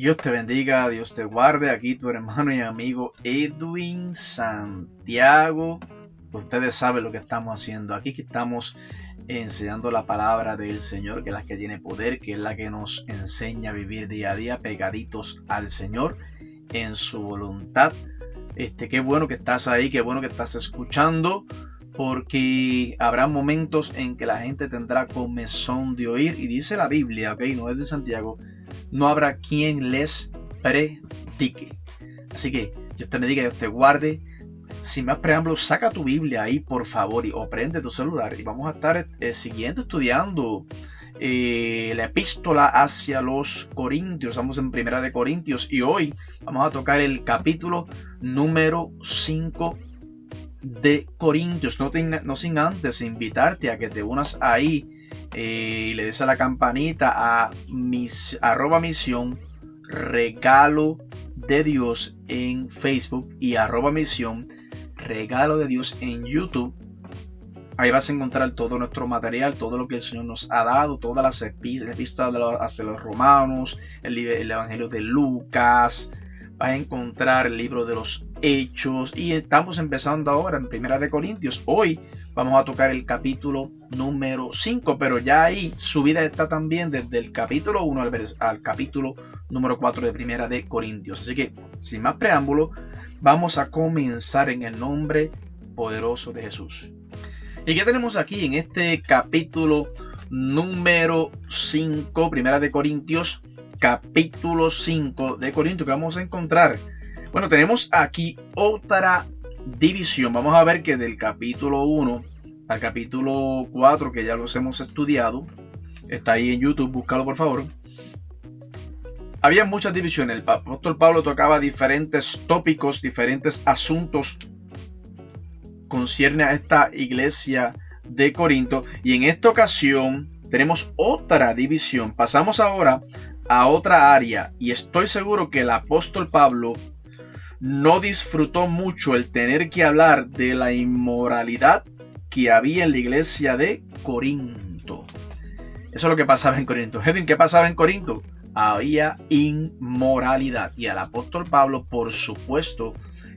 Dios te bendiga, Dios te guarde. Aquí tu hermano y amigo Edwin Santiago. Ustedes saben lo que estamos haciendo. Aquí que estamos enseñando la palabra del Señor, que es la que tiene poder, que es la que nos enseña a vivir día a día pegaditos al Señor en su voluntad. Qué bueno que estás ahí, qué bueno que estás escuchando, porque habrá momentos en que la gente tendrá comezón de oír, y dice la Biblia, no es de Santiago, no habrá quien les predique. Así que Dios te bendiga, Dios te guarde. Sin más preámbulos, saca tu Biblia ahí, por favor, o prende tu celular y vamos a estar estudiando la epístola hacia los Corintios. Estamos en Primera de Corintios y hoy vamos a tocar el capítulo número 5 de Corintios. No sin antes invitarte a que te unas ahí y le des a la campanita a @misión regalo de Dios en Facebook y @misión regalo de Dios en YouTube. Ahí vas a encontrar todo nuestro material, todo lo que el Señor nos ha dado, todas las epístolas hacia los romanos, el Evangelio de Lucas. Vas a encontrar el libro de los Hechos y estamos empezando ahora en Primera de Corintios. Hoy vamos a tocar el capítulo número 5, pero ya ahí subida está también desde el capítulo 1 al capítulo número 4 de Primera de Corintios. Así que, sin más preámbulo, vamos a comenzar en el nombre poderoso de Jesús. ¿Y qué tenemos aquí en este capítulo número 5, Primera de Corintios? Capítulo 5 de Corintios, que vamos a encontrar. Bueno, tenemos aquí otra división. Vamos a ver que del capítulo 1 al capítulo 4, que ya los hemos estudiado, está ahí en YouTube, búscalo por favor. Había muchas divisiones. El apóstol Pablo tocaba diferentes tópicos, diferentes asuntos concierne a esta iglesia de Corinto, y en esta ocasión tenemos otra división. Pasamos ahora a otra área, y estoy seguro que el apóstol Pablo no disfrutó mucho el tener que hablar de la inmoralidad que había en la iglesia de Corinto. Eso es lo que pasaba en Corinto. Edwin, ¿qué pasaba en Corinto? Había inmoralidad, y al apóstol Pablo, por supuesto,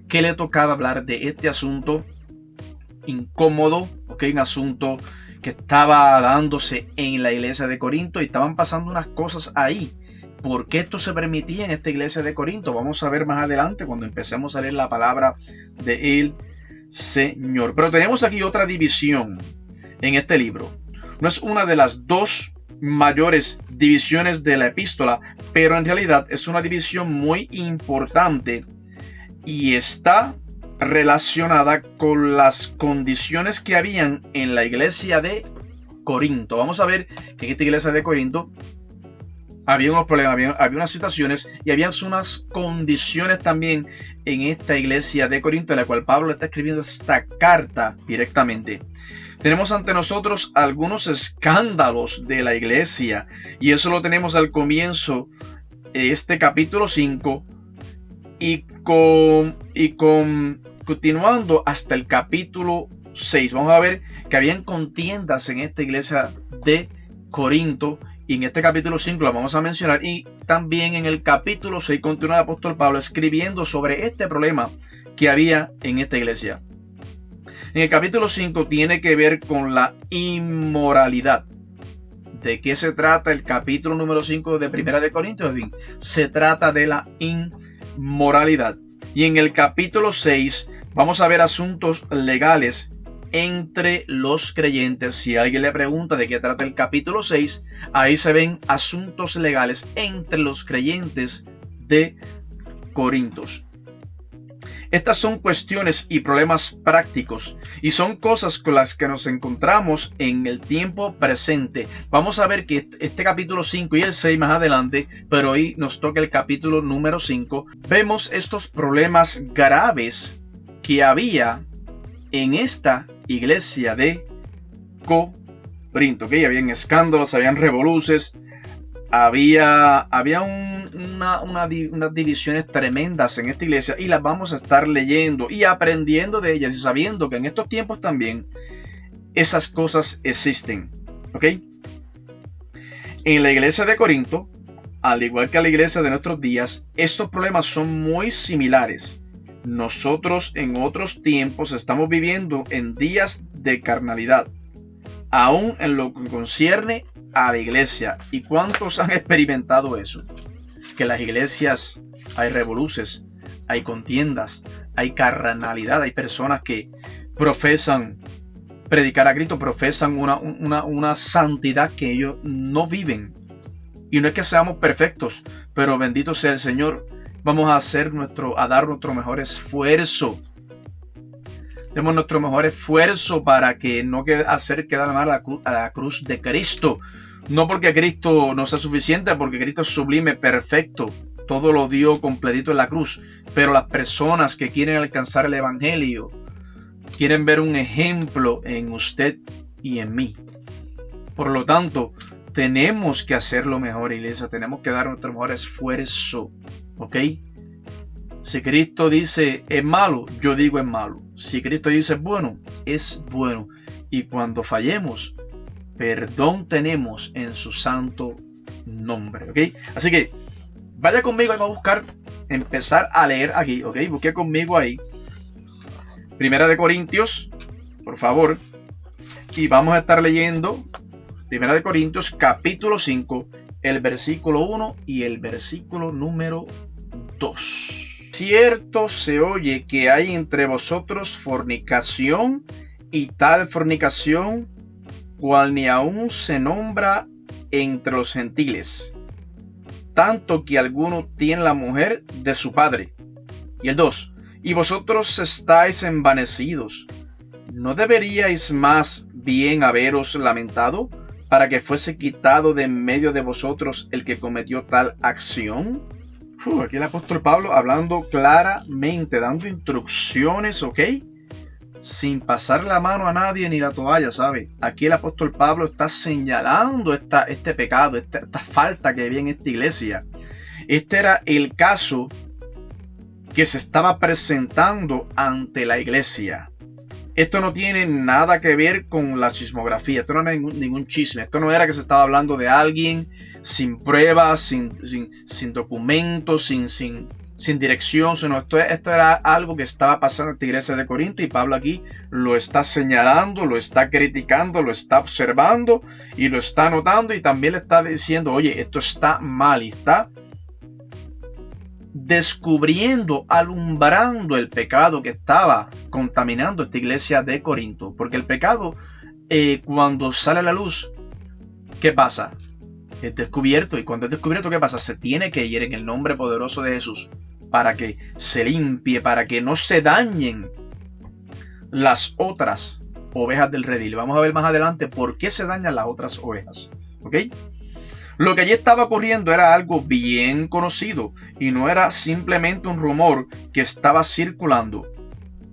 que le tocaba hablar de este asunto incómodo, un asunto que estaba dándose en la iglesia de Corinto, y estaban pasando unas cosas ahí. ¿Por qué esto se permitía en esta iglesia de Corinto? Vamos a ver más adelante cuando empecemos a leer la palabra del Señor. Pero tenemos aquí otra división en este libro. No es una de las dos mayores divisiones de la epístola, pero en realidad es una división muy importante y está relacionada con las condiciones que habían en la iglesia de Corinto. Vamos a ver que en esta iglesia de Corinto había unos problemas, había unas situaciones y había unas condiciones también en esta iglesia de Corinto, en la cual Pablo está escribiendo esta carta directamente. Tenemos ante nosotros algunos escándalos de la iglesia, y eso lo tenemos al comienzo de este capítulo 5 y continuando hasta el capítulo 6. Vamos a ver que habían contiendas en esta iglesia de Corinto, y en este capítulo 5 la vamos a mencionar, y también en el capítulo 6 continúa el apóstol Pablo escribiendo sobre este problema que había en esta iglesia. En el capítulo 5 tiene que ver con la inmoralidad. ¿De qué se trata el capítulo número 5 de Primera de Corintios? Se trata de la inmoralidad. Y en el capítulo 6 vamos a ver asuntos legales entre los creyentes. Si alguien le pregunta de qué trata el capítulo 6, ahí se ven asuntos legales entre los creyentes de Corintios. Estas son cuestiones y problemas prácticos, y son cosas con las que nos encontramos en el tiempo presente. Vamos a ver que este capítulo 5 y el 6 más adelante, pero hoy nos toca el capítulo número 5. Vemos estos problemas graves que había en esta iglesia de Corinto. Habían escándalos, habían revoluces, había unas divisiones tremendas en esta iglesia, y las vamos a estar leyendo y aprendiendo de ellas, y sabiendo que en estos tiempos también esas cosas existen. En la iglesia de Corinto al igual que a la iglesia de nuestros días, estos problemas son muy similares. Nosotros en otros tiempos estamos viviendo en días de carnalidad, aún en lo que concierne a la iglesia. ¿Y cuántos han experimentado eso? Que en las iglesias hay revoluces, hay contiendas, hay carnalidad, hay personas que profesan predicar a Cristo, profesan una santidad que ellos no viven. Y no es que seamos perfectos, pero bendito sea el Señor. Vamos a dar nuestro mejor esfuerzo. Demos nuestro mejor esfuerzo para que no hacer quedar mal a la cruz de Cristo. No porque Cristo no sea suficiente, porque Cristo es sublime, perfecto. Todo lo dio completito en la cruz. Pero las personas que quieren alcanzar el evangelio, quieren ver un ejemplo en usted y en mí. Por lo tanto, tenemos que hacerlo mejor, iglesia. Tenemos que dar nuestro mejor esfuerzo. ¿Ok? Si Cristo dice es malo, yo digo es malo. Si Cristo dice es bueno, es bueno. Y cuando fallemos, perdón tenemos en su santo nombre. ¿Ok? Así que vaya conmigo y vamos a buscar, empezar a leer aquí. ¿Ok? Busque conmigo ahí. Primera de Corintios, por favor. Y vamos a estar leyendo Primera de Corintios capítulo 5, el versículo 1 y el versículo número 2. Cierto se oye que hay entre vosotros fornicación, y tal fornicación cual ni aún se nombra entre los gentiles, tanto que alguno tiene la mujer de su padre. Y el 2. Y vosotros estáis envanecidos. ¿No deberíais más bien haberos lamentado para que fuese quitado de en medio de vosotros el que cometió tal acción? Aquí el apóstol Pablo hablando claramente, dando instrucciones, ¿ok? Sin pasar la mano a nadie ni la toalla, ¿sabe? Aquí el apóstol Pablo está señalando este pecado, esta falta que había en esta iglesia. Este era el caso que se estaba presentando ante la iglesia. Esto no tiene nada que ver con la chismografía. Esto no es ningún chisme. Esto no era que se estaba hablando de alguien sin pruebas, sin documentos, sin dirección. Sino esto era algo que estaba pasando en esta iglesia de Corinto. Y Pablo aquí lo está señalando, lo está criticando, lo está observando y lo está notando. Y también le está diciendo, oye, esto está mal. Y está descubriendo, alumbrando el pecado que estaba contaminando esta iglesia de Corinto. Porque el pecado, cuando sale a la luz, ¿qué pasa? Es descubierto. Y cuando es descubierto, ¿qué pasa? Se tiene que ir en el nombre poderoso de Jesús para que se limpie, para que no se dañen las otras ovejas del redil. Vamos a ver más adelante por qué se dañan las otras ovejas. ¿Ok? Lo que allí estaba ocurriendo era algo bien conocido y no era simplemente un rumor que estaba circulando.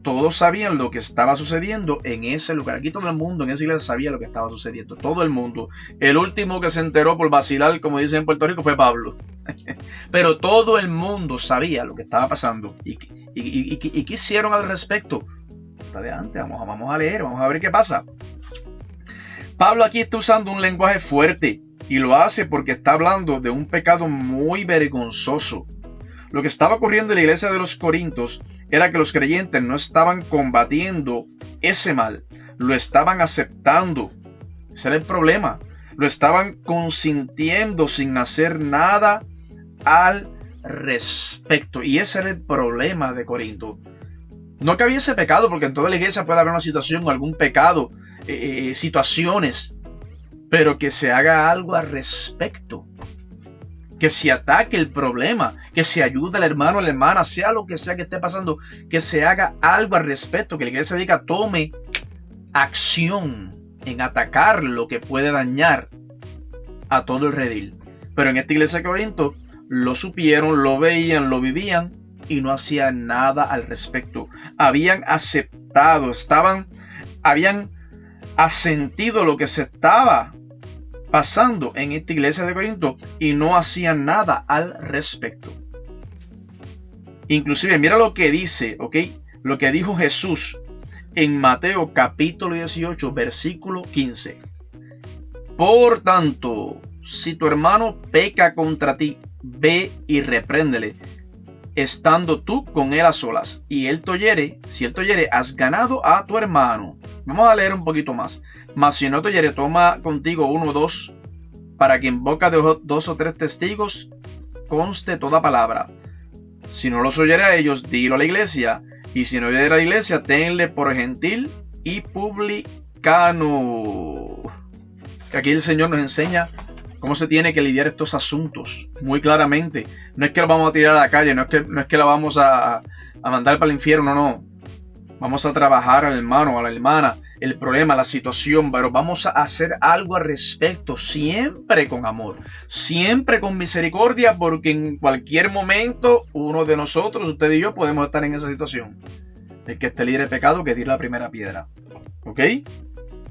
Todos sabían lo que estaba sucediendo en ese lugar. Aquí todo el mundo en esa iglesia sabía lo que estaba sucediendo. Todo el mundo. El último que se enteró por vacilar, como dicen en Puerto Rico, fue Pablo. Pero todo el mundo sabía lo que estaba pasando. ¿Y qué hicieron al respecto? Hasta adelante, vamos a leer, vamos a ver qué pasa. Pablo aquí está usando un lenguaje fuerte. Y lo hace porque está hablando de un pecado muy vergonzoso. Lo que estaba ocurriendo en la iglesia de los Corintios era que los creyentes no estaban combatiendo ese mal, lo estaban aceptando. Ese era el problema. Lo estaban consintiendo sin hacer nada al respecto. Y ese era el problema de Corinto. No que había ese pecado, porque en toda la iglesia puede haber una situación o algún pecado, situaciones. Pero que se haga algo al respecto. Que se ataque el problema. Que se ayude al hermano o la hermana. Sea lo que sea que esté pasando. Que se haga algo al respecto. Que la iglesia diga, tome acción en atacar lo que puede dañar a todo el redil. Pero en esta iglesia de Corinto lo supieron, lo veían, lo vivían y no hacían nada al respecto. Habían aceptado, habían asentido lo que se estaba pasando en esta iglesia de Corinto y no hacían nada al respecto. Inclusive mira lo que dice, ¿ok? Lo que dijo Jesús en Mateo capítulo 18 versículo 15. Por tanto, si tu hermano peca contra ti, ve y repréndele, estando tú con él a solas, y él te oyere, si él te oyere, has ganado a tu hermano. Vamos a leer un poquito más. Mas si no te oyere, toma contigo 1 o 2, para que en boca de 2 o 3 testigos conste toda palabra. Si no los oyere a ellos, dilo a la iglesia, y si no oyere a la iglesia, tenle por gentil y publicano. Aquí el Señor nos enseña cómo se tiene que lidiar estos asuntos muy claramente. No es que lo vamos a tirar a la calle, no es que lo vamos a mandar para el infierno, no. Vamos a trabajar al hermano, a la hermana, el problema, la situación, pero vamos a hacer algo al respecto, siempre con amor, siempre con misericordia, porque en cualquier momento uno de nosotros, usted y yo, podemos estar en esa situación. El que esté libre de pecado, que tire la primera piedra. ¿Ok?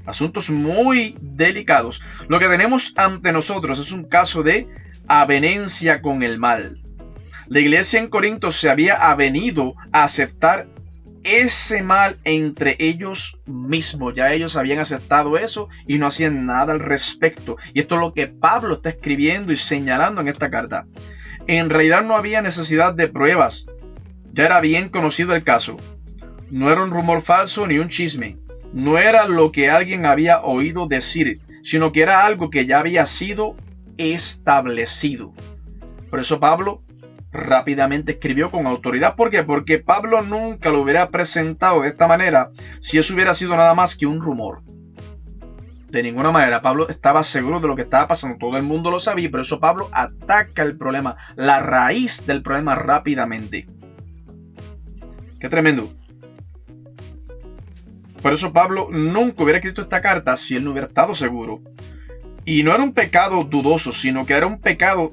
Asuntos muy delicados. Lo que tenemos ante nosotros es un caso de avenencia con el mal. La iglesia en Corinto se había avenido a aceptar ese mal entre ellos mismos. Ya ellos habían aceptado eso y no hacían nada al respecto. Y esto es lo que Pablo está escribiendo y señalando en esta carta. En realidad no había necesidad de pruebas. Ya era bien conocido el caso. No era un rumor falso ni un chisme. No era lo que alguien había oído decir, sino que era algo que ya había sido establecido. Por eso Pablo rápidamente escribió con autoridad. ¿Por qué? Porque Pablo nunca lo hubiera presentado de esta manera si eso hubiera sido nada más que un rumor. De ninguna manera. Pablo estaba seguro de lo que estaba pasando. Todo el mundo lo sabía. Por eso Pablo ataca el problema, la raíz del problema rápidamente. ¡Qué tremendo! Por eso Pablo nunca hubiera escrito esta carta si él no hubiera estado seguro. Y no era un pecado dudoso, sino que era un pecado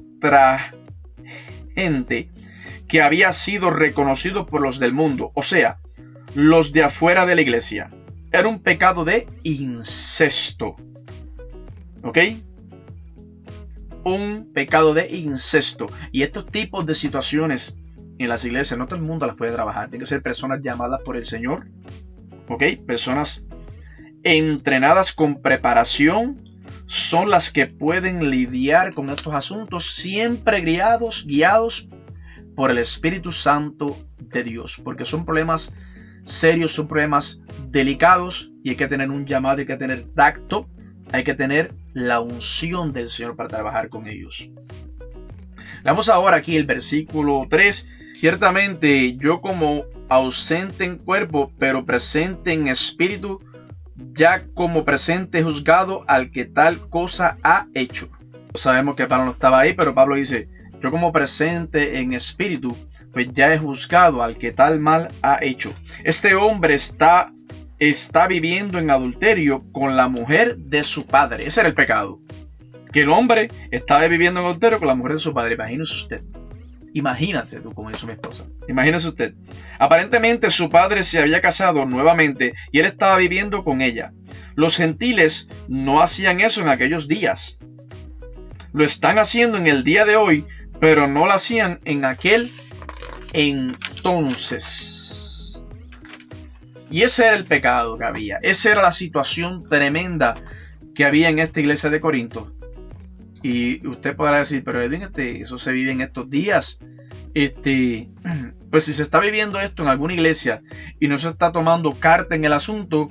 gente que había sido reconocido por los del mundo, o sea, los de afuera de la iglesia. Era un pecado de incesto. ¿Ok? Un pecado de incesto. Y estos tipos de situaciones en las iglesias, no todo el mundo las puede trabajar. Tienen que ser personas llamadas por el Señor. ¿Ok? Personas entrenadas con preparación son las que pueden lidiar con estos asuntos, siempre guiados por el Espíritu Santo de Dios, porque son problemas serios, son problemas delicados y hay que tener un llamado, hay que tener tacto, hay que tener la unción del Señor para trabajar con ellos. Leamos ahora aquí el versículo 3. Ciertamente yo, como ausente en cuerpo, pero presente en espíritu, ya como presente he juzgado al que tal cosa ha hecho. Sabemos que Pablo no estaba ahí, pero Pablo dice, yo como presente en espíritu, pues ya he juzgado al que tal mal ha hecho. Este hombre está viviendo en adulterio con la mujer de su padre. Ese era el pecado. Que el hombre estaba viviendo en adulterio con la mujer de su padre. Imagínese usted. Imagínate tú, como hizo mi esposa. Imagínese usted. Aparentemente su padre se había casado nuevamente y él estaba viviendo con ella. Los gentiles no hacían eso en aquellos días. Lo están haciendo en el día de hoy, pero no lo hacían en aquel entonces. Y ese era el pecado que había. Esa era la situación tremenda que había en esta iglesia de Corinto. Y usted podrá decir, pero Edwin, eso se vive en estos días. Pues si se está viviendo esto en alguna iglesia y no se está tomando carta en el asunto,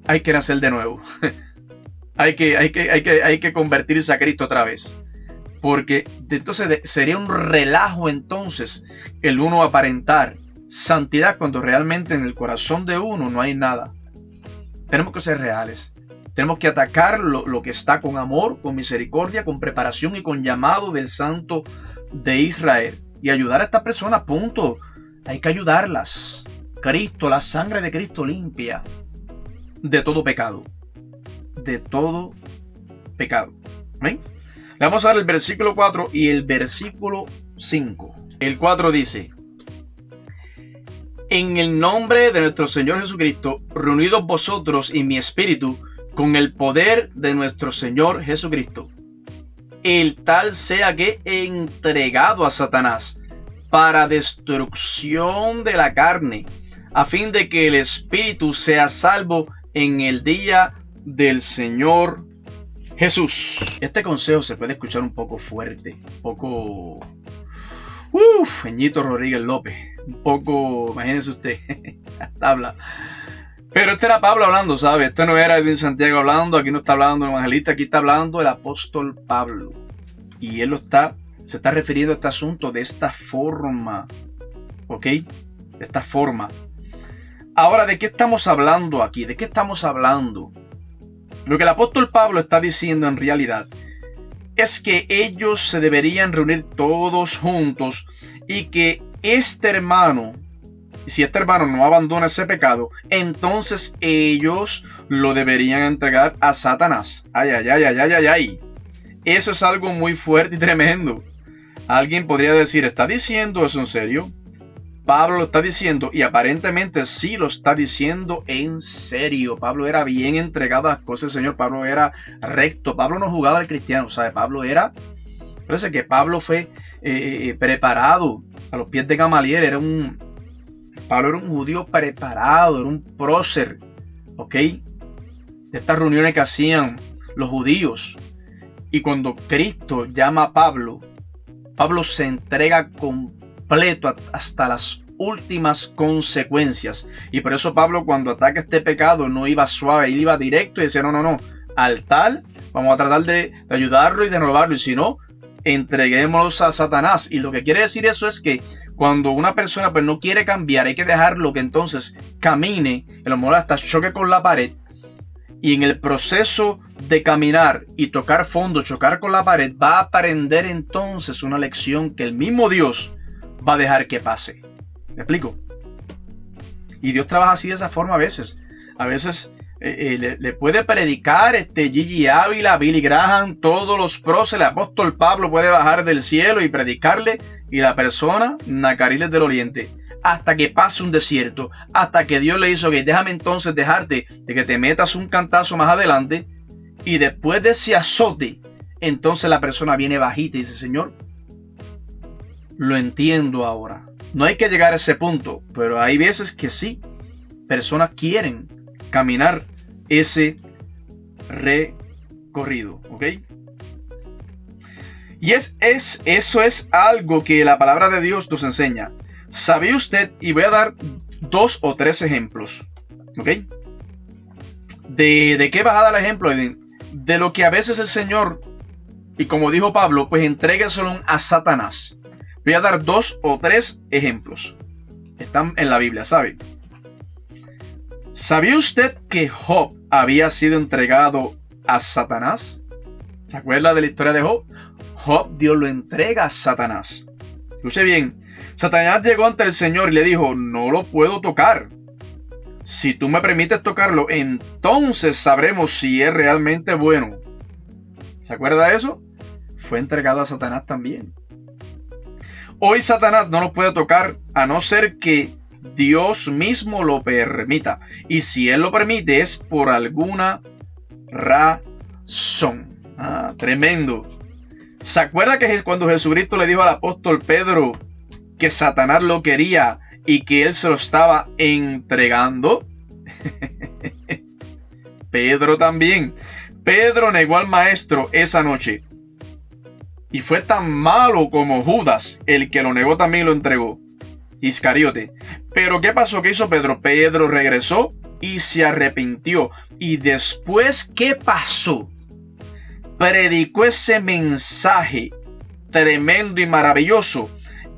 hay que nacer de nuevo. hay que convertirse a Cristo otra vez. Porque entonces sería un relajo entonces el uno aparentar santidad cuando realmente en el corazón de uno no hay nada. Tenemos que ser reales. Tenemos que atacar lo que está con amor, con misericordia, con preparación y con llamado del Santo de Israel. Y ayudar a estas personas, punto. Hay que ayudarlas. Cristo, la sangre de Cristo limpia de todo pecado. De todo pecado. ¿Ven? Le vamos a dar el versículo 4 y el versículo 5. El 4 dice: en el nombre de nuestro Señor Jesucristo, reunidos vosotros y mi espíritu, con el poder de nuestro Señor Jesucristo, el tal sea que entregado a Satanás para destrucción de la carne, a fin de que el espíritu sea salvo en el día del Señor Jesús. Este consejo se puede escuchar un poco fuerte, un poco... Ñito Rodríguez López. Un poco, imagínese usted, habla. Pero este era Pablo hablando, ¿sabe? Este no era Edwin Santiago hablando, aquí no está hablando el evangelista, aquí está hablando el apóstol Pablo. Y él se está refiriendo a este asunto de esta forma, ¿ok? De esta forma. Ahora, ¿de qué estamos hablando aquí? ¿De qué estamos hablando? Lo que el apóstol Pablo está diciendo en realidad es que ellos se deberían reunir todos juntos y que este hermano, si este hermano no abandona ese pecado, entonces ellos lo deberían entregar a Satanás. Ay, ay, ay, ay, ay, ay, ay. Eso es algo muy fuerte y tremendo. Alguien podría decir, ¿está diciendo eso en serio? Pablo lo está diciendo y aparentemente sí lo está diciendo en serio. Pablo era bien entregado a las cosas del Señor. Pablo era recto. Pablo no jugaba al cristiano, ¿sabe? Parece que Pablo fue preparado a los pies de Gamaliel. Pablo era un judío preparado, era un prócer, ¿ok? De estas reuniones que hacían los judíos. Y cuando Cristo llama a Pablo, Pablo se entrega completo hasta las últimas consecuencias. Y por eso Pablo, cuando ataca este pecado, no iba suave, él iba directo y decía, no, al tal, vamos a tratar de ayudarlo y de robarlo. Y si no, entreguémoslos a Satanás. Y lo que quiere decir eso es que cuando una persona pues no quiere cambiar, hay que dejarlo que entonces camine, a lo mejor hasta choque con la pared. Y en el proceso de caminar y tocar fondo, chocar con la pared, va a aprender entonces una lección que el mismo Dios va a dejar que pase. ¿Me explico? Y Dios trabaja así de esa forma a veces. A veces le puede predicar Gigi Ávila, Billy Graham, todos los próceres. El apóstol Pablo puede bajar del cielo y predicarle. Y la persona, Nacariles del Oriente. Hasta que pase un desierto. Hasta que Dios le hizo que déjame entonces dejarte de que te metas un cantazo más adelante. Y después de ese azote, entonces la persona viene bajita y dice, Señor, lo entiendo ahora. No hay que llegar a ese punto, pero hay veces que sí, personas quieren caminar ese recorrido, ¿ok? Y eso es algo que la palabra de Dios nos enseña. ¿Sabía usted? Y voy a dar 2 o 3 ejemplos, ¿ok? ¿De qué vas a dar ejemplo, Edwin? De lo que a veces el Señor, y como dijo Pablo, pues entrégueselo a Satanás. Voy a dar 2 o 3 ejemplos. Están en la Biblia, ¿sabe? ¿Sabía usted que Job había sido entregado a Satanás? ¿Se acuerda de la historia de Job? Job, Dios lo entrega a Satanás. Escuche bien. Satanás llegó ante el Señor y le dijo, no lo puedo tocar. Si tú me permites tocarlo, entonces sabremos si es realmente bueno. ¿Se acuerda de eso? Fue entregado a Satanás también. Hoy Satanás no lo puede tocar a no ser que Dios mismo lo permita. Y si Él lo permite es por alguna razón. Tremendo. ¿Se acuerda que cuando Jesucristo le dijo al apóstol Pedro que Satanás lo quería y que Él se lo estaba entregando? Pedro también. Pedro negó al maestro esa noche. Y fue tan malo como Judas, el que lo negó también lo entregó. Iscariote. Pero ¿qué pasó? ¿Qué hizo Pedro? Pedro regresó y se arrepintió. Y después, ¿qué pasó? Predicó ese mensaje tremendo y maravilloso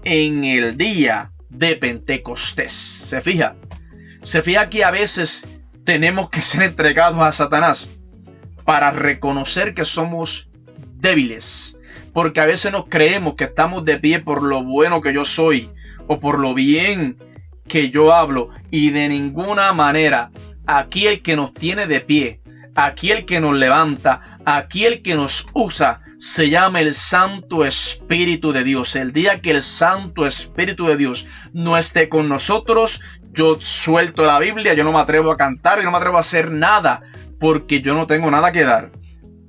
en el día de Pentecostés. ¿Se fija? Se fija que a veces tenemos que ser entregados a Satanás para reconocer que somos débiles. Porque a veces nos creemos que estamos de pie por lo bueno que yo soy o por lo bien que yo hablo. Y de ninguna manera, aquí el que nos tiene de pie, aquí el que nos levanta, aquí el que nos usa, se llama el Santo Espíritu de Dios. El día que el Santo Espíritu de Dios no esté con nosotros, yo suelto la Biblia, yo no me atrevo a cantar, yo no me atrevo a hacer nada, porque yo no tengo nada que dar.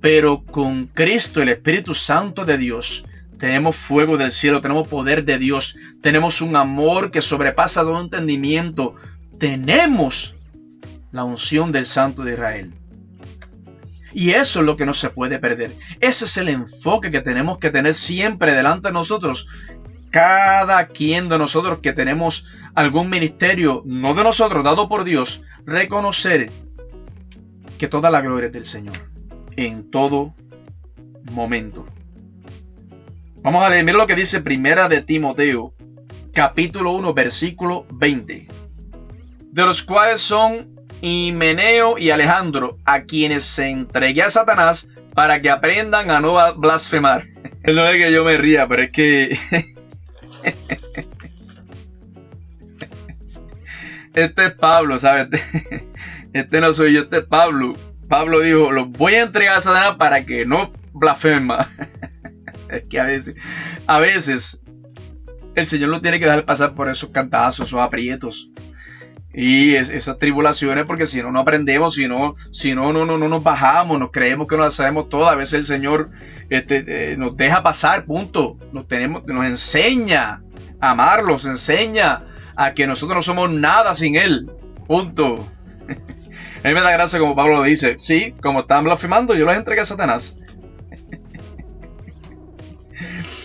Pero con Cristo, el Espíritu Santo de Dios, tenemos fuego del cielo, tenemos poder de Dios, tenemos un amor que sobrepasa todo entendimiento, tenemos la unción del Santo de Israel. Y eso es lo que no se puede perder. Ese es el enfoque que tenemos que tener siempre delante de nosotros. Cada quien de nosotros que tenemos algún ministerio, no de nosotros, dado por Dios, reconocer que toda la gloria es del Señor en todo momento. Vamos a leer, mira lo que dice Primera de Timoteo, capítulo 1, versículo 20. De los cuales son Himeneo y Alejandro, a quienes se entregué a Satanás para que aprendan a no blasfemar. No es que yo me ría, pero es que este es Pablo, ¿sabes? Este no soy yo, este es Pablo. Pablo dijo, los voy a entregar a Satanás para que no blasfema. Es que a veces el Señor lo tiene que dejar pasar por esos cantazos, esos aprietos. Y esas tribulaciones, porque si no aprendemos, si no nos bajamos, nos creemos que nos las sabemos todas. A veces el Señor nos deja pasar, punto. Nos enseña a amarlo, nos enseña a que nosotros no somos nada sin Él, punto. A mí me da gracia como Pablo lo dice, sí, como estaban blasfemando, yo los entregué a Satanás.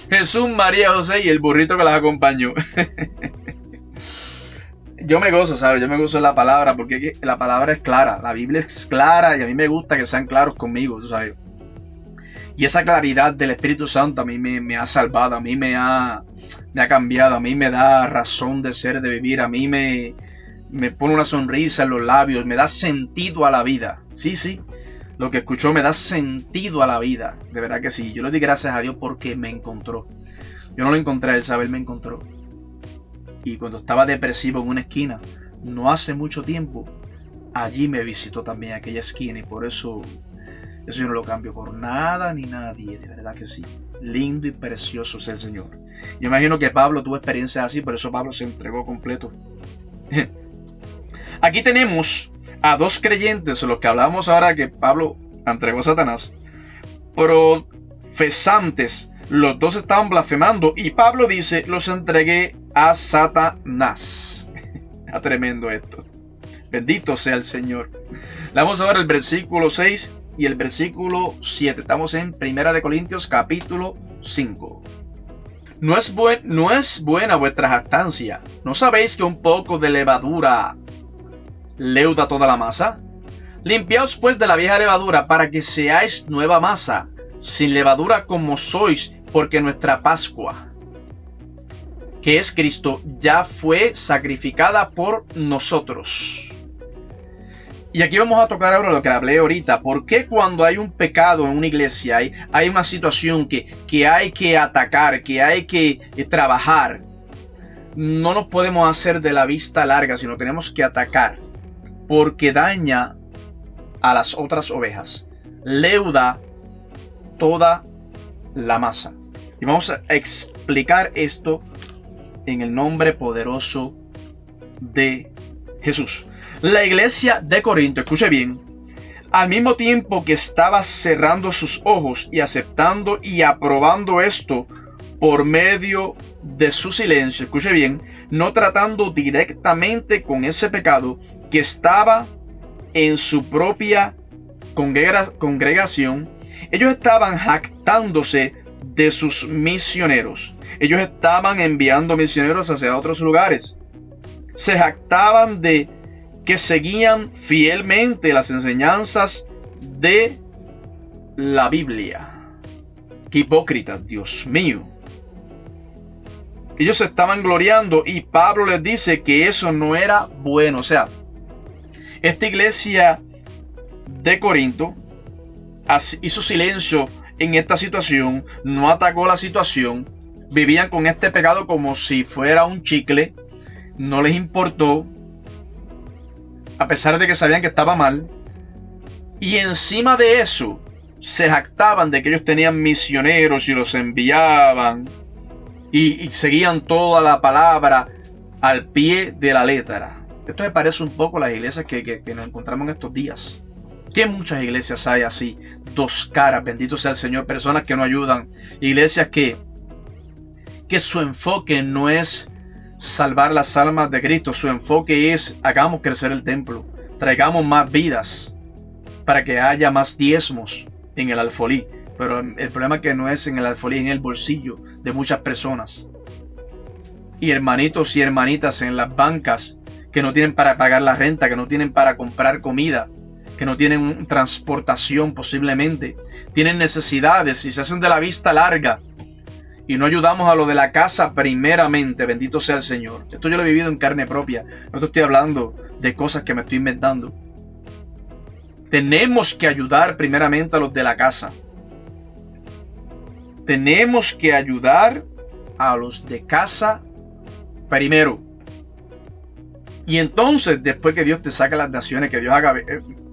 Jesús, María, José y el burrito que las acompañó. Yo me gozo, ¿sabes? Yo me gozo en la palabra porque la palabra es clara. La Biblia es clara y a mí me gusta que sean claros conmigo, ¿sabes? Y esa claridad del Espíritu Santo a mí me ha salvado, a mí me ha cambiado, a mí me da razón de ser, de vivir, a mí me pone una sonrisa en los labios, me da sentido a la vida. Sí, lo que escuchó me da sentido a la vida, de verdad que sí. Yo le di gracias a Dios porque me encontró. Yo no lo encontré a él, ¿sabes? Él me encontró. Y cuando estaba depresivo en una esquina, no hace mucho tiempo, allí me visitó también aquella esquina y por eso yo no lo cambio por nada ni nadie, de verdad que sí. Lindo y precioso es el Señor. Yo imagino que Pablo tuvo experiencias así, por eso Pablo se entregó completo. Aquí tenemos a dos creyentes, los que hablamos ahora que Pablo entregó a Satanás, profesantes. Los dos estaban blasfemando y Pablo dice, los entregué a Satanás. Está tremendo esto. Bendito sea el Señor. Vamos a ver el versículo 6 y el versículo 7. Estamos en 1 Corintios capítulo 5. No es buena vuestra jactancia. ¿No sabéis que un poco de levadura leuda toda la masa? Limpiaos pues de la vieja levadura para que seáis nueva masa, sin levadura como sois, porque nuestra Pascua, que es Cristo, ya fue sacrificada por nosotros. Y aquí vamos a tocar ahora lo que hablé ahorita. ¿Por qué cuando hay un pecado en una iglesia, hay una situación que hay que atacar, que hay que trabajar, no nos podemos hacer de la vista larga, sino tenemos que atacar? Porque daña a las otras ovejas. Leuda toda la masa. Y vamos a explicar esto en el nombre poderoso de Jesús. La iglesia de Corinto, escuche bien, al mismo tiempo que estaba cerrando sus ojos y aceptando y aprobando esto por medio de su silencio, escuche bien, no tratando directamente con ese pecado que estaba en su propia congregación, ellos estaban jactándose de sus misioneros. Ellos estaban enviando misioneros hacia otros lugares. Se jactaban de que seguían fielmente las enseñanzas de la Biblia. Qué hipócritas, Dios mío. Ellos se estaban gloriando y Pablo les dice que eso no era bueno. O sea, esta iglesia de Corinto hizo silencio en esta situación, no atacó la situación, vivían con este pecado como si fuera un chicle, no les importó, a pesar de que sabían que estaba mal, y encima de eso se jactaban de que ellos tenían misioneros y los enviaban y seguían toda la palabra al pie de la letra. Esto me parece un poco a las iglesias que nos encontramos en estos días. Que muchas iglesias hay así, dos caras, bendito sea el Señor, personas que no ayudan, iglesias que su enfoque no es salvar las almas de Cristo, su enfoque es hagamos crecer el templo, traigamos más vidas. para que haya más diezmos en el alfolí. Pero el problema es que no es en el alfolí, en el bolsillo de muchas personas. Y hermanitos y hermanitas en las bancas que no tienen para pagar la renta, que no tienen para comprar comida, que no tienen transportación posiblemente, tienen necesidades y se hacen de la vista larga y no ayudamos a lo de la casa primeramente. Bendito sea el Señor. Esto yo lo he vivido en carne propia, no te estoy hablando de cosas que me estoy inventando. Tenemos que ayudar primeramente a los de la casa. Tenemos que ayudar a los de casa primero. Y entonces, después que Dios te saque las naciones, que Dios haga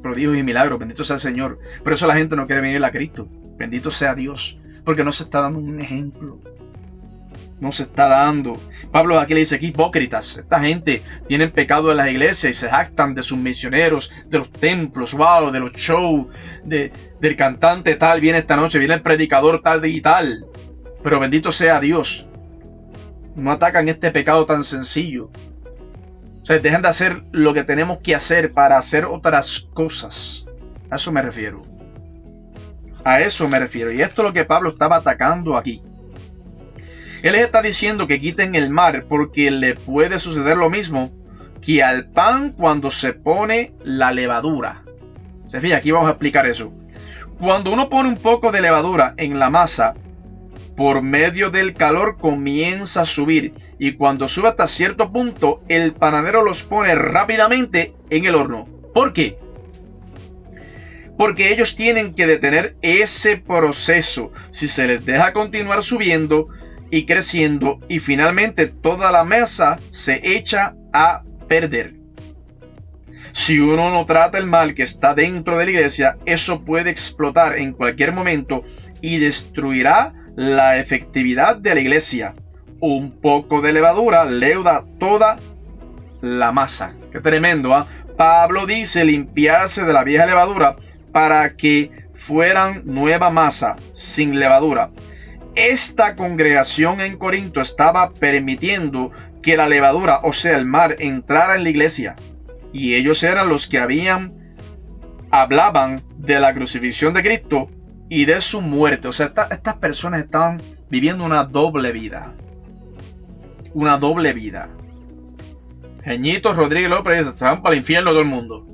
prodigios y milagros, bendito sea el Señor. Por eso la gente no quiere venir a Cristo. Bendito sea Dios. Porque no se está dando un ejemplo. No se está dando. Pablo aquí le dice que hipócritas. Esta gente tiene el pecado de las iglesias y se jactan de sus misioneros, de los templos, wow, de los shows, del cantante tal, viene esta noche, viene el predicador tal y tal. Pero bendito sea Dios. No atacan este pecado tan sencillo. O sea, dejan de hacer lo que tenemos que hacer para hacer otras cosas. A eso me refiero. A eso me refiero. Y esto es lo que Pablo estaba atacando aquí. Él les está diciendo que quiten el mar porque le puede suceder lo mismo que al pan cuando se pone la levadura. Se fija, aquí vamos a explicar eso. Cuando uno pone un poco de levadura en la masa, por medio del calor comienza a subir. Y cuando sube hasta cierto punto, el panadero los pone rápidamente en el horno. ¿Por qué? Porque ellos tienen que detener ese proceso. Si se les deja continuar subiendo y creciendo, y finalmente toda la masa se echa a perder. Si uno no trata el mal que está dentro de la iglesia, eso puede explotar en cualquier momento y destruirá la efectividad de la iglesia. Un poco de levadura leuda toda la masa. Qué tremendo, ¿eh? Pablo dice limpiarse de la vieja levadura para que fueran nueva masa sin levadura. Esta congregación en Corinto estaba permitiendo que la levadura, o sea el mal, entrara en la iglesia. Y ellos eran los que hablaban de la crucifixión de Cristo y de su muerte. O sea, estas personas estaban viviendo una doble vida. Una doble vida. Jeñitos Rodríguez López estaban para el infierno todo el mundo.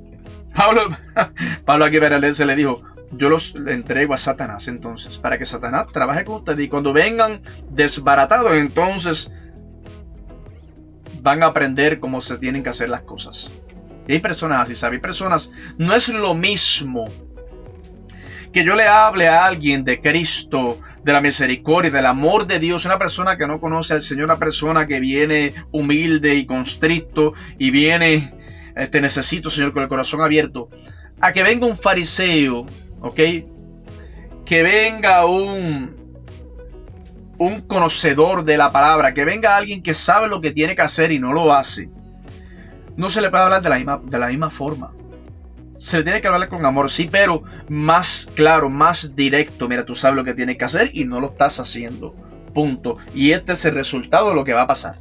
Pablo aquí se le dijo: yo los entrego a Satanás entonces, para que Satanás trabaje con ustedes. Y cuando vengan desbaratados, entonces van a aprender cómo se tienen que hacer las cosas. Y hay personas así, ¿sabes? Hay personas, no es lo mismo que yo le hable a alguien de Cristo, de la misericordia, del amor de Dios, una persona que no conoce al Señor, una persona que viene humilde y constricto y viene, necesito, Señor, con el corazón abierto, a que venga un fariseo, ¿ok? Que venga un conocedor de la palabra, que venga alguien que sabe lo que tiene que hacer y no lo hace. No se le puede hablar de la misma forma. Se le tiene que hablar con amor, sí, pero más claro, más directo. Mira, tú sabes lo que tienes que hacer y no lo estás haciendo. Punto. Y este es el resultado de lo que va a pasar.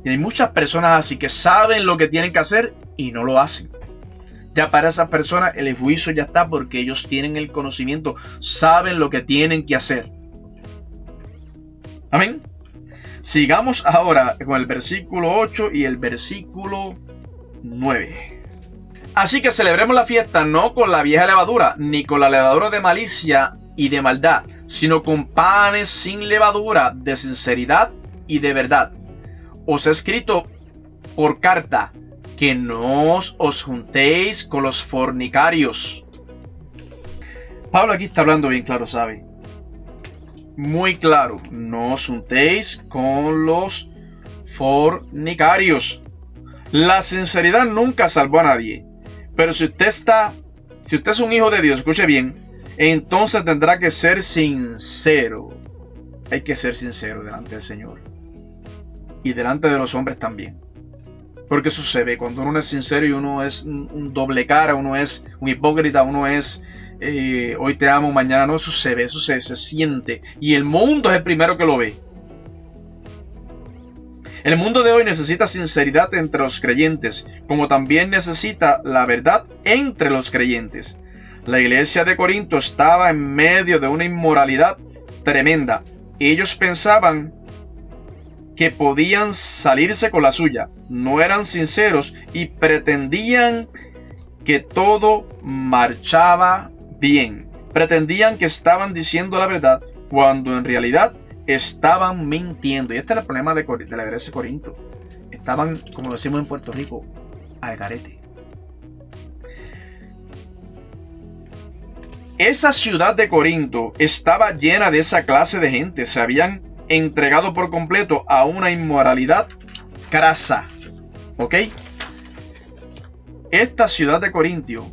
Y hay muchas personas así que saben lo que tienen que hacer y no lo hacen. Ya para esas personas el juicio ya está, porque ellos tienen el conocimiento, saben lo que tienen que hacer. Amén. Sigamos ahora con el versículo 8 y el versículo 9. Así que celebremos la fiesta no con la vieja levadura, ni con la levadura de malicia y de maldad, sino con panes sin levadura, de sinceridad y de verdad. Os he escrito por carta que no os juntéis con los fornicarios. Pablo aquí está hablando bien claro, ¿sabe? Muy claro. No os juntéis con los fornicarios. La sinceridad nunca salvó a nadie. Pero si usted es un hijo de Dios, escuche bien, entonces tendrá que ser sincero. Hay que ser sincero delante del Señor. Y delante de los hombres también. Porque eso se ve. Cuando uno es sincero y uno es un doble cara, uno es un hipócrita, uno es hoy te amo, mañana no, eso se ve, eso se siente. Y el mundo es el primero que lo ve. El mundo de hoy necesita sinceridad entre los creyentes, como también necesita la verdad entre los creyentes. La iglesia de Corinto estaba en medio de una inmoralidad tremenda. Ellos pensaban que podían salirse con la suya, no eran sinceros y pretendían que todo marchaba bien. Pretendían que estaban diciendo la verdad cuando en realidad estaban mintiendo. Y este era el problema de la iglesia de Corinto. Estaban, como decimos en Puerto Rico, al garete. Esa ciudad de Corinto estaba llena de esa clase de gente. Se habían entregado por completo a una inmoralidad crasa. ¿Ok? Esta ciudad de Corinto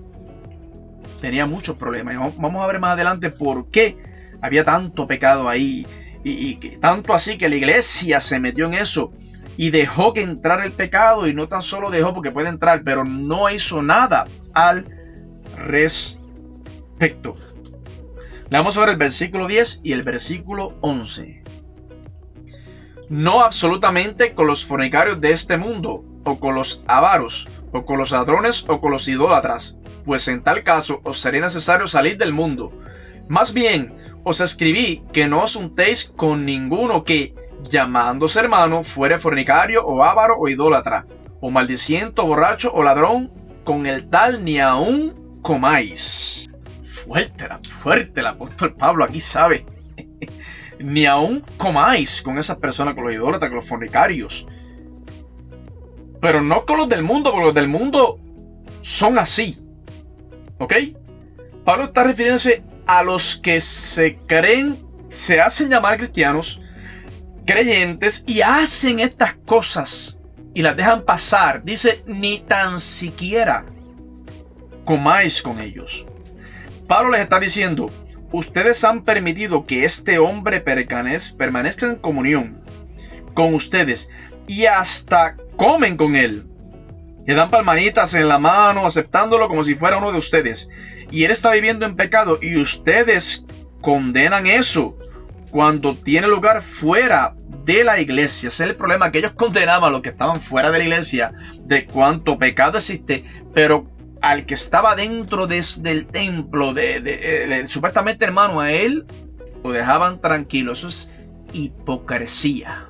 tenía muchos problemas. Vamos a ver más adelante por qué había tanto pecado ahí. Y tanto así que la iglesia se metió en eso y dejó que entrara el pecado. Y no tan solo dejó porque puede entrar, pero no hizo nada al respecto. Le vamos a ver el versículo 10 y el versículo 11. No absolutamente con los fornicarios de este mundo, o con los avaros, o con los ladrones, o con los idólatras, pues en tal caso os sería necesario salir del mundo. Más bien, os escribí que no os untéis con ninguno que, llamándose hermano, fuere fornicario, o avaro, o idólatra, o maldiciento, borracho, o ladrón, con el tal ni aún comáis. Fuerte el apóstol Pablo aquí sabe. Ni aún comáis con esas personas, con los idólatras, con los fornicarios. Pero no con los del mundo, porque los del mundo son así. ¿Ok? Pablo está refiriéndose a los que se creen, se hacen llamar cristianos, creyentes, y hacen estas cosas y las dejan pasar. Dice, ni tan siquiera comáis con ellos. Pablo les está diciendo, ustedes han permitido que este hombre permanezca en comunión con ustedes y hasta comen con él. Le dan palmaditas en la mano, aceptándolo como si fuera uno de ustedes. Y él está viviendo en pecado y ustedes condenan eso cuando tiene lugar fuera de la iglesia. Ese es el problema, que ellos condenaban a los que estaban fuera de la iglesia de cuánto pecado existe, pero al que estaba dentro del templo, supuestamente hermano, a él lo dejaban tranquilo. Eso es hipocresía.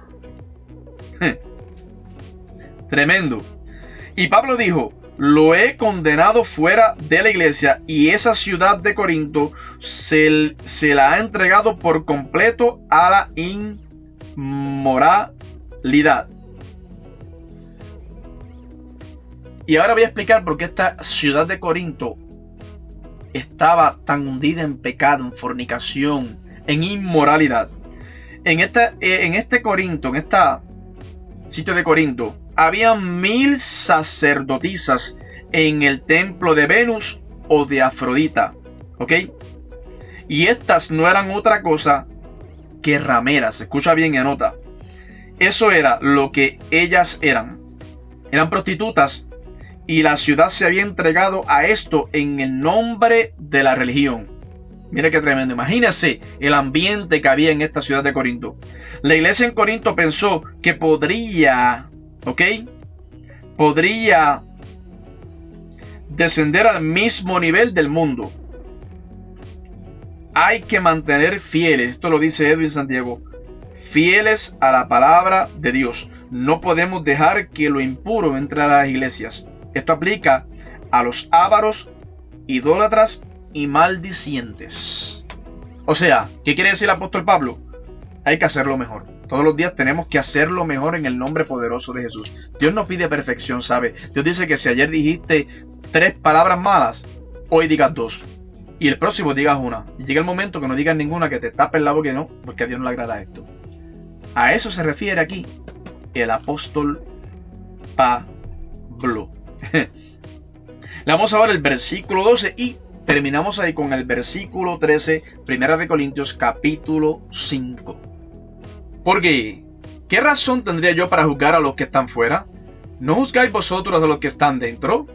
Tremendo. Y Pablo dijo, lo he condenado fuera de la iglesia y esa ciudad de Corinto se la ha entregado por completo a la inmoralidad. Y ahora voy a explicar por qué esta ciudad de Corinto estaba tan hundida en pecado, en fornicación, en inmoralidad. En este Corinto, en este sitio de Corinto, había 1000 sacerdotisas en el templo de Venus o de Afrodita. ¿Ok? Y estas no eran otra cosa que rameras. Escucha bien y anota. Eso era lo que ellas eran. Eran prostitutas. Y la ciudad se había entregado a esto en el nombre de la religión. Mira qué tremendo. Imagínese el ambiente que había en esta ciudad de Corinto. La iglesia en Corinto pensó que podría descender al mismo nivel del mundo. Hay que mantener fieles, esto lo dice Edwin Santiago, fieles a la palabra de Dios. No podemos dejar que lo impuro entre a las iglesias. Esto aplica a los ávaros, idólatras y maldicientes. O sea, ¿qué quiere decir el apóstol Pablo? Hay que hacerlo mejor. Todos los días tenemos que hacerlo mejor en el nombre poderoso de Jesús. Dios no pide perfección, ¿sabe? Dios dice que si ayer dijiste 3 palabras malas, hoy digas 2. Y el próximo digas 1. Y llega el momento que no digas ninguna, que te tapes la boca, no, porque a Dios no le agrada esto. A eso se refiere aquí el apóstol Pablo. Le vamos a ver el versículo 12 y terminamos ahí con el versículo 13, Primera de Corintios capítulo 5. Porque, ¿qué razón tendría yo para juzgar a los que están fuera? ¿No juzgáis vosotros a los que están dentro?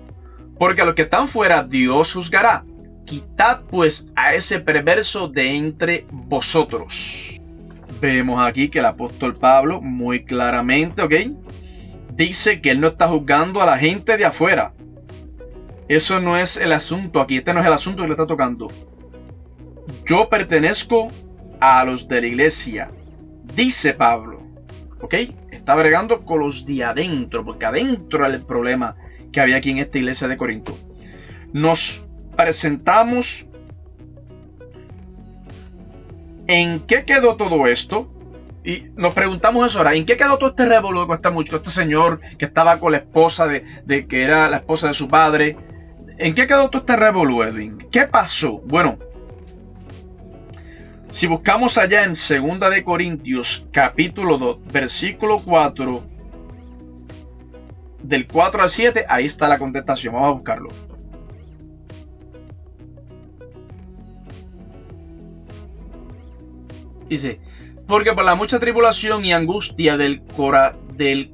Porque a los que están fuera Dios juzgará. Quitad pues a ese perverso de entre vosotros. Vemos aquí que el apóstol Pablo muy claramente, ¿ok?, dice que él no está juzgando a la gente de afuera. Eso no es el asunto aquí. Este no es el asunto que le está tocando. Yo pertenezco a los de la iglesia, dice Pablo. ¿Ok? Está bregando con los de adentro, porque adentro era el problema que había aquí en esta iglesia de Corinto. Nos presentamos. ¿En qué quedó todo esto? Y nos preguntamos eso ahora. ¿En qué quedó todo este revolú con este señor que estaba con la esposa de que era la esposa de su padre? ¿En qué quedó todo este revolú, Edwin? ¿Qué pasó? Bueno, si buscamos allá en 2 de Corintios capítulo 2, versículo 4, del 4 al 7, ahí está la contestación. Vamos a buscarlo. Dice: porque por la mucha tribulación y angustia del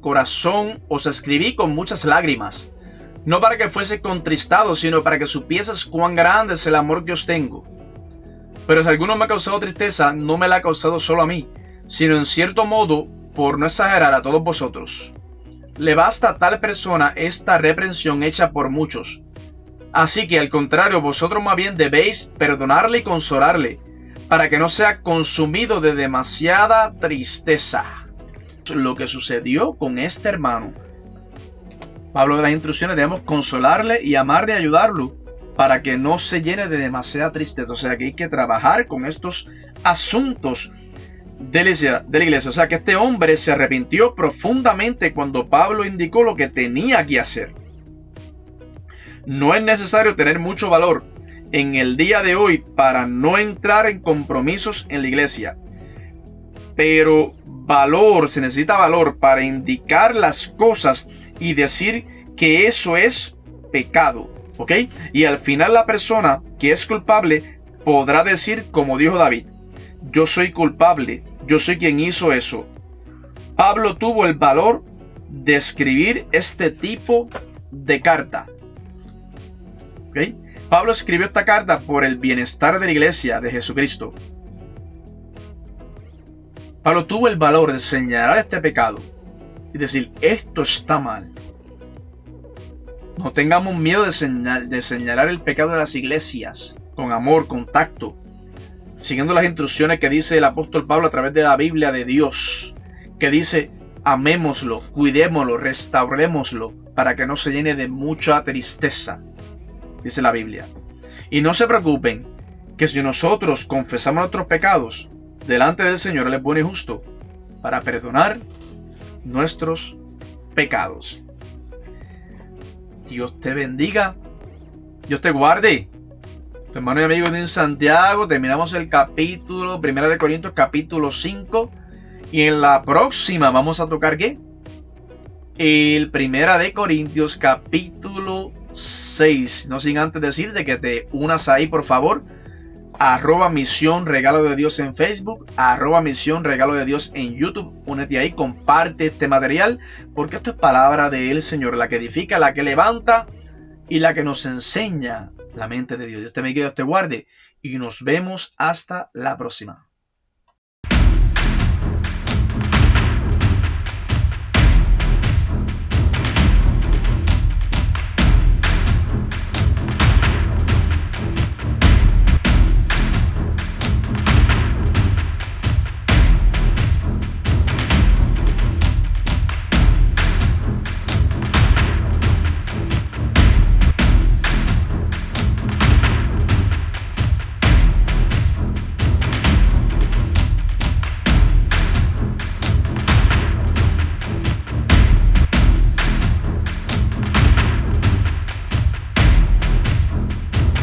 corazón os escribí con muchas lágrimas, no para que fuese contristado, sino para que supieses cuán grande es el amor que os tengo. Pero si alguno me ha causado tristeza, no me la ha causado solo a mí, sino en cierto modo, por no exagerar, a todos vosotros. Le basta a tal persona esta reprensión hecha por muchos. Así que al contrario, vosotros más bien debéis perdonarle y consolarle, para que no sea consumido de demasiada tristeza. Lo que sucedió con este hermano. Pablo da las instrucciones: debemos consolarle y amarle y ayudarlo para que no se llene de demasiada tristeza. O sea que hay que trabajar con estos asuntos de la iglesia. O sea que este hombre se arrepintió profundamente cuando Pablo indicó lo que tenía que hacer. No es necesario tener mucho valor en el día de hoy para no entrar en compromisos en la iglesia, pero se necesita valor para indicar las cosas y decir que eso es pecado, ¿ok? Y al final la persona que es culpable podrá decir, como dijo David: yo soy culpable, yo soy quien hizo eso. Pablo tuvo el valor de escribir este tipo de carta, ¿ok? Pablo escribió esta carta por el bienestar de la iglesia de Jesucristo. Pablo tuvo el valor de señalar este pecado y decir: esto está mal. No tengamos miedo de señalar el pecado de las iglesias con amor, con tacto, siguiendo las instrucciones que dice el apóstol Pablo a través de la Biblia de Dios, que dice: amémoslo, cuidémoslo, restaurémoslo para que no se llene de mucha tristeza, dice la Biblia. Y no se preocupen, que si nosotros confesamos nuestros pecados delante del Señor, Él es bueno y justo para perdonar nuestros pecados. Dios te bendiga, Dios te guarde. Tu hermano y amigo en Santiago. Terminamos el capítulo 1 de Corintios capítulo 5, y en la próxima vamos a tocar ¿qué? El 1 de Corintios capítulo 6. No sin antes decirte que te unas ahí, por favor. @misión regalo de Dios en Facebook, @misión regalo de Dios en YouTube. Únete ahí, comparte este material, porque esto es palabra del Señor, la que edifica, la que levanta y la que nos enseña la mente de Dios. Dios te bendiga, Dios te guarde, y nos vemos hasta la próxima.